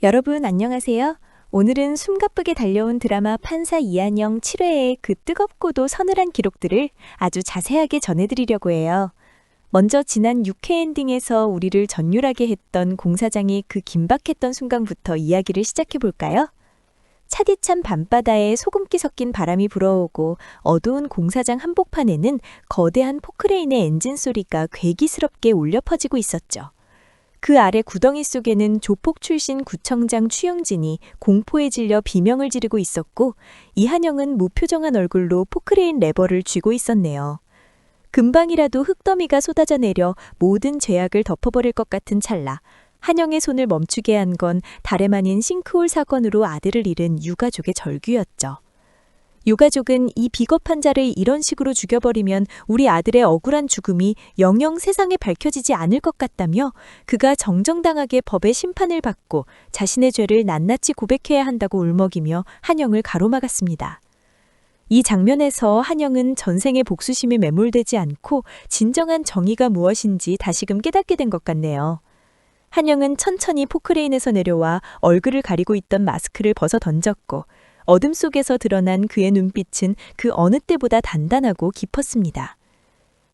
여러분 안녕하세요. 오늘은 숨가쁘게 달려온 드라마 판사 이한영 7회의 그 뜨겁고도 서늘한 기록들을 아주 자세하게 전해드리려고 해요. 먼저 지난 6회 엔딩에서 우리를 전율하게 했던 공사장이 그 긴박했던 순간부터 이야기를 시작해볼까요? 차디찬 밤바다에 소금기 섞인 바람이 불어오고 어두운 공사장 한복판에는 거대한 포크레인의 엔진 소리가 괴기스럽게 울려 퍼지고 있었죠. 그 아래 구덩이 속에는 조폭 출신 구청장 추영진이 공포에 질려 비명을 지르고 있었고 이한영은 무표정한 얼굴로 포크레인 레버를 쥐고 있었네요. 금방이라도 흙더미가 쏟아져 내려 모든 죄악을 덮어버릴 것 같은 찰나 한영의 손을 멈추게 한 건 다름 아닌 싱크홀 사건으로 아들을 잃은 유가족의 절규였죠. 유가족은 이 비겁한 자를 이런 식으로 죽여버리면 우리 아들의 억울한 죽음이 영영 세상에 밝혀지지 않을 것 같다며 그가 정정당하게 법의 심판을 받고 자신의 죄를 낱낱이 고백해야 한다고 울먹이며 한영을 가로막았습니다. 이 장면에서 한영은 전생의 복수심이 매몰되지 않고 진정한 정의가 무엇인지 다시금 깨닫게 된 것 같네요. 한영은 천천히 포크레인에서 내려와 얼굴을 가리고 있던 마스크를 벗어 던졌고 어둠 속에서 드러난 그의 눈빛은 그 어느 때보다 단단하고 깊었습니다.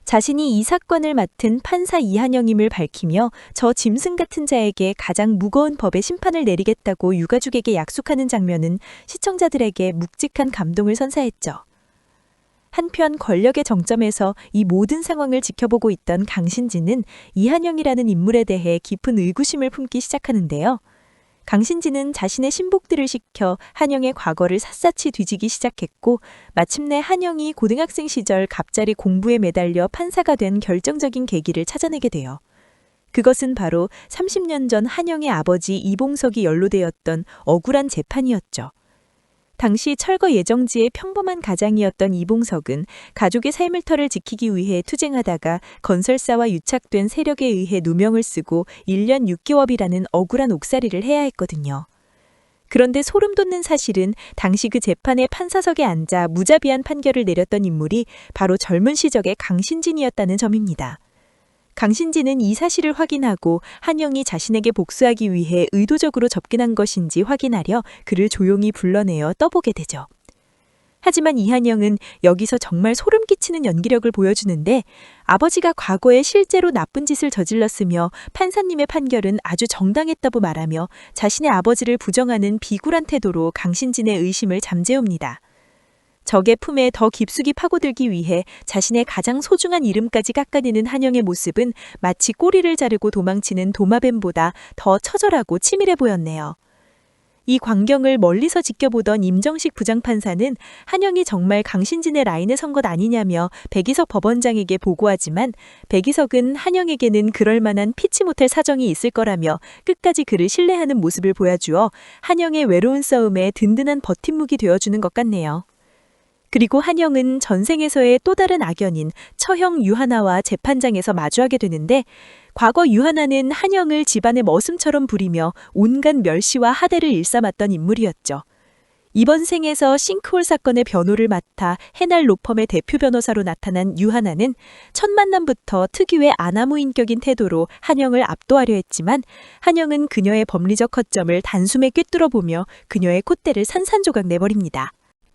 자신이 이 사건을 맡은 판사 이한영임을 밝히며 저 짐승 같은 자에게 가장 무거운 법의 심판을 내리겠다고 유가족에게 약속하는 장면은 시청자들에게 묵직한 감동을 선사했죠. 한편 권력의 정점에서 이 모든 상황을 지켜보고 있던 강신지는 이한영이라는 인물에 대해 깊은 의구심을 품기 시작하는데요. 강신지는 자신의 신복들을 시켜 한영의 과거를 샅샅이 뒤지기 시작했고 마침내 한영이 고등학생 시절 갑자리 공부에 매달려 판사가 된 결정적인 계기를 찾아내게 돼요. 그것은 바로 30년 전 한영의 아버지 이봉석이 연루되었던 억울한 재판이었죠. 당시 철거 예정지의 평범한 가장이었던 이봉석은 가족의 삶을 터를 지키기 위해 투쟁하다가 건설사와 유착된 세력에 의해 누명을 쓰고 1년 6개월이라는 억울한 옥살이를 해야 했거든요. 그런데 소름 돋는 사실은 당시 그 재판의 판사석에 앉아 무자비한 판결을 내렸던 인물이 바로 젊은 시적의 강신진이었다는 점입니다. 강신지는 이 사실을 확인하고 한영이 자신에게 복수하기 위해 의도적으로 접근한 것인지 확인하려 그를 조용히 불러내어 떠보게 되죠. 하지만 이한영은 여기서 정말 소름 끼치는 연기력을 보여주는데 아버지가 과거에 실제로 나쁜 짓을 저질렀으며 판사님의 판결은 아주 정당했다고 말하며 자신의 아버지를 부정하는 비굴한 태도로 강신진의 의심을 잠재웁니다. 적의 품에 더 깊숙이 파고들기 위해 자신의 가장 소중한 이름까지 깎아내는 한영의 모습은 마치 꼬리를 자르고 도망치는 도마뱀보다 더 처절하고 치밀해 보였네요. 이 광경을 멀리서 지켜보던 임정식 부장판사는 한영이 정말 강신진의 라인에 선 것 아니냐며 백이석 법원장에게 보고하지만 백이석은 한영에게는 그럴 만한 피치 못할 사정이 있을 거라며 끝까지 그를 신뢰하는 모습을 보여주어 한영의 외로운 싸움에 든든한 버팀목이 되어주는 것 같네요. 그리고 한영은 전생에서의 또 다른 악연인 처형 유하나와 재판장에서 마주하게 되는데 과거 유하나는 한영을 집안의 머슴처럼 부리며 온갖 멸시와 하대를 일삼았던 인물이었죠. 이번 생에서 싱크홀 사건의 변호를 맡아 해날 로펌의 대표 변호사로 나타난 유하나는 첫 만남부터 특유의 아나무인격인 태도로 한영을 압도하려 했지만 한영은 그녀의 법리적 허점을 단숨에 꿰뚫어보며 그녀의 콧대를 산산조각 내버립니다.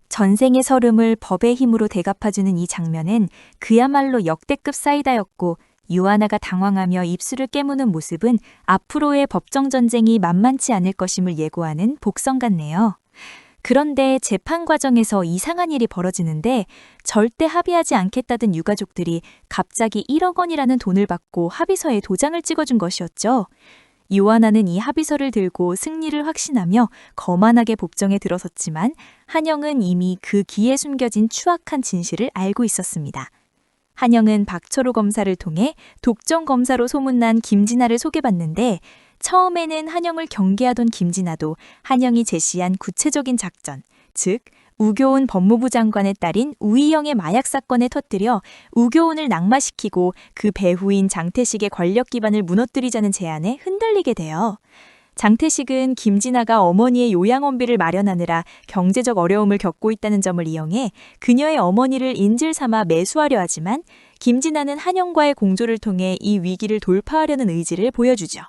전생의 서름을 법의 힘으로 대갚아주는 이 장면은 그야말로 역대급 사이다였고 유하나가 당황하며 입술을 깨무는 모습은 앞으로의 법정 전쟁이 만만치 않을 것임을 예고하는 복선 같네요. 그런데 재판 과정에서 이상한 일이 벌어지는데 절대 합의하지 않겠다던 유가족들이 갑자기 1억 원이라는 돈을 받고 합의서에 도장을 찍어준 것이었죠. 유하나는 이 합의서를 들고 승리를 확신하며 거만하게 법정에 들어섰지만 한영은 이미 그 기에 숨겨진 추악한 진실을 알고 있었습니다. 한영은 박철호 검사를 통해 독점 검사로 소문난 김진아를 소개받는데 처음에는 한영을 경계하던 김진아도 한영이 제시한 구체적인 작전, 즉 우교훈 법무부 장관의 딸인 우희영의 마약 사건을 터뜨려 우교훈을 낙마시키고 그 배후인 장태식의 권력 기반을 무너뜨리자는 제안에 흔들리게 돼요. 장태식은 김진아가 어머니의 요양원비를 마련하느라 경제적 어려움을 겪고 있다는 점을 이용해 그녀의 어머니를 인질 삼아 매수하려 하지만 김진아는 한영과의 공조를 통해 이 위기를 돌파하려는 의지를 보여주죠.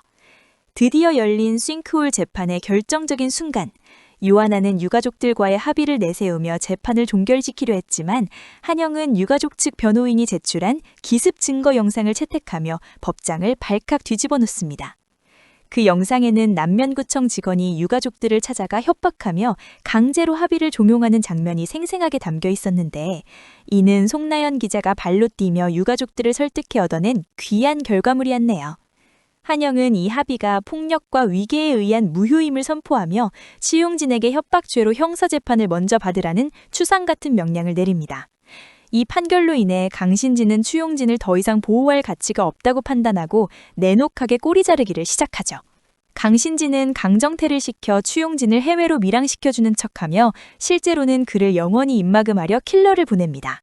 드디어 열린 싱크홀 재판의 결정적인 순간, 유아나는 유가족들과의 합의를 내세우며 재판을 종결시키려 했지만 한영은 유가족 측 변호인이 제출한 기습 증거 영상을 채택하며 법장을 발칵 뒤집어 놓습니다. 그 영상에는 남면구청 직원이 유가족들을 찾아가 협박하며 강제로 합의를 종용하는 장면이 생생하게 담겨 있었는데, 이는 송나연 기자가 발로 뛰며 유가족들을 설득해 얻어낸 귀한 결과물이었네요. 한영은 이 합의가 폭력과 위계에 의한 무효임을 선포하며 추용진에게 협박죄로 형사재판을 먼저 받으라는 추상 같은 명령을 내립니다. 이 판결로 인해 강신진은 추용진을 더 이상 보호할 가치가 없다고 판단하고 내놓하게 꼬리 자르기를 시작하죠. 강신진은 강정태를 시켜 추용진을 해외로 밀항시켜주는 척하며 실제로는 그를 영원히 입막음하려 킬러를 보냅니다.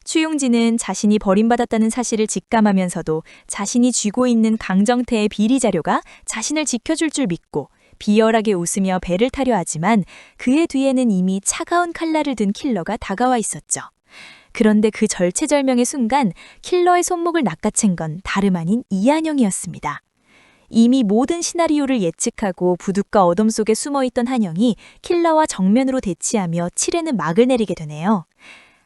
추용진은 자신이 버림받았다는 사실을 직감하면서도 자신이 쥐고 있는 강정태의 비리 자료가 자신을 지켜줄 줄 믿고 비열하게 웃으며 배를 타려 하지만 그의 뒤에는 이미 차가운 칼날을 든 킬러가 다가와 있었죠. 그런데 그 절체절명의 순간 킬러의 손목을 낚아챈 건 다름 아닌 이한영이었습니다. 이미 모든 시나리오를 예측하고 부둣가 어둠 속에 숨어있던 한영이 킬러와 정면으로 대치하며 칠에는 막을 내리게 되네요.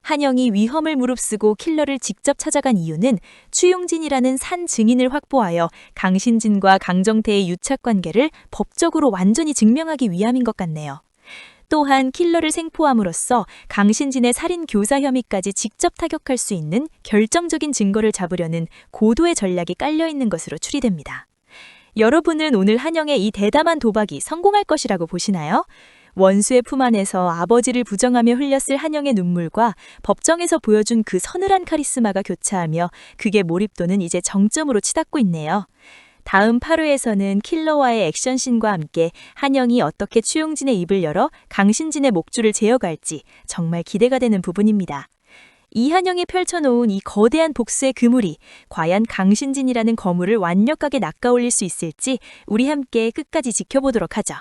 한영이 위험을 무릅쓰고 킬러를 직접 찾아간 이유는 추용진이라는 산 증인을 확보하여 강신진과 강정태의 유착관계를 법적으로 완전히 증명하기 위함인 것 같네요. 또한 킬러를 생포함으로써 강신진의 살인 교사 혐의까지 직접 타격할 수 있는 결정적인 증거를 잡으려는 고도의 전략이 깔려있는 것으로 추리됩니다. 여러분은 오늘 한영의 이 대담한 도박이 성공할 것이라고 보시나요? 원수의 품 안에서 아버지를 부정하며 흘렸을 한영의 눈물과 법정에서 보여준 그 서늘한 카리스마가 교차하며 극의 몰입도는 이제 정점으로 치닫고 있네요. 다음 8회에서는 킬러와의 액션씬과 함께 한영이 어떻게 추용진의 입을 열어 강신진의 목줄을 제어갈지 정말 기대가 되는 부분입니다. 이한영이 펼쳐놓은 이 거대한 복수의 그물이 과연 강신진이라는 거물을 완벽하게 낚아올릴 수 있을지 우리 함께 끝까지 지켜보도록 하죠.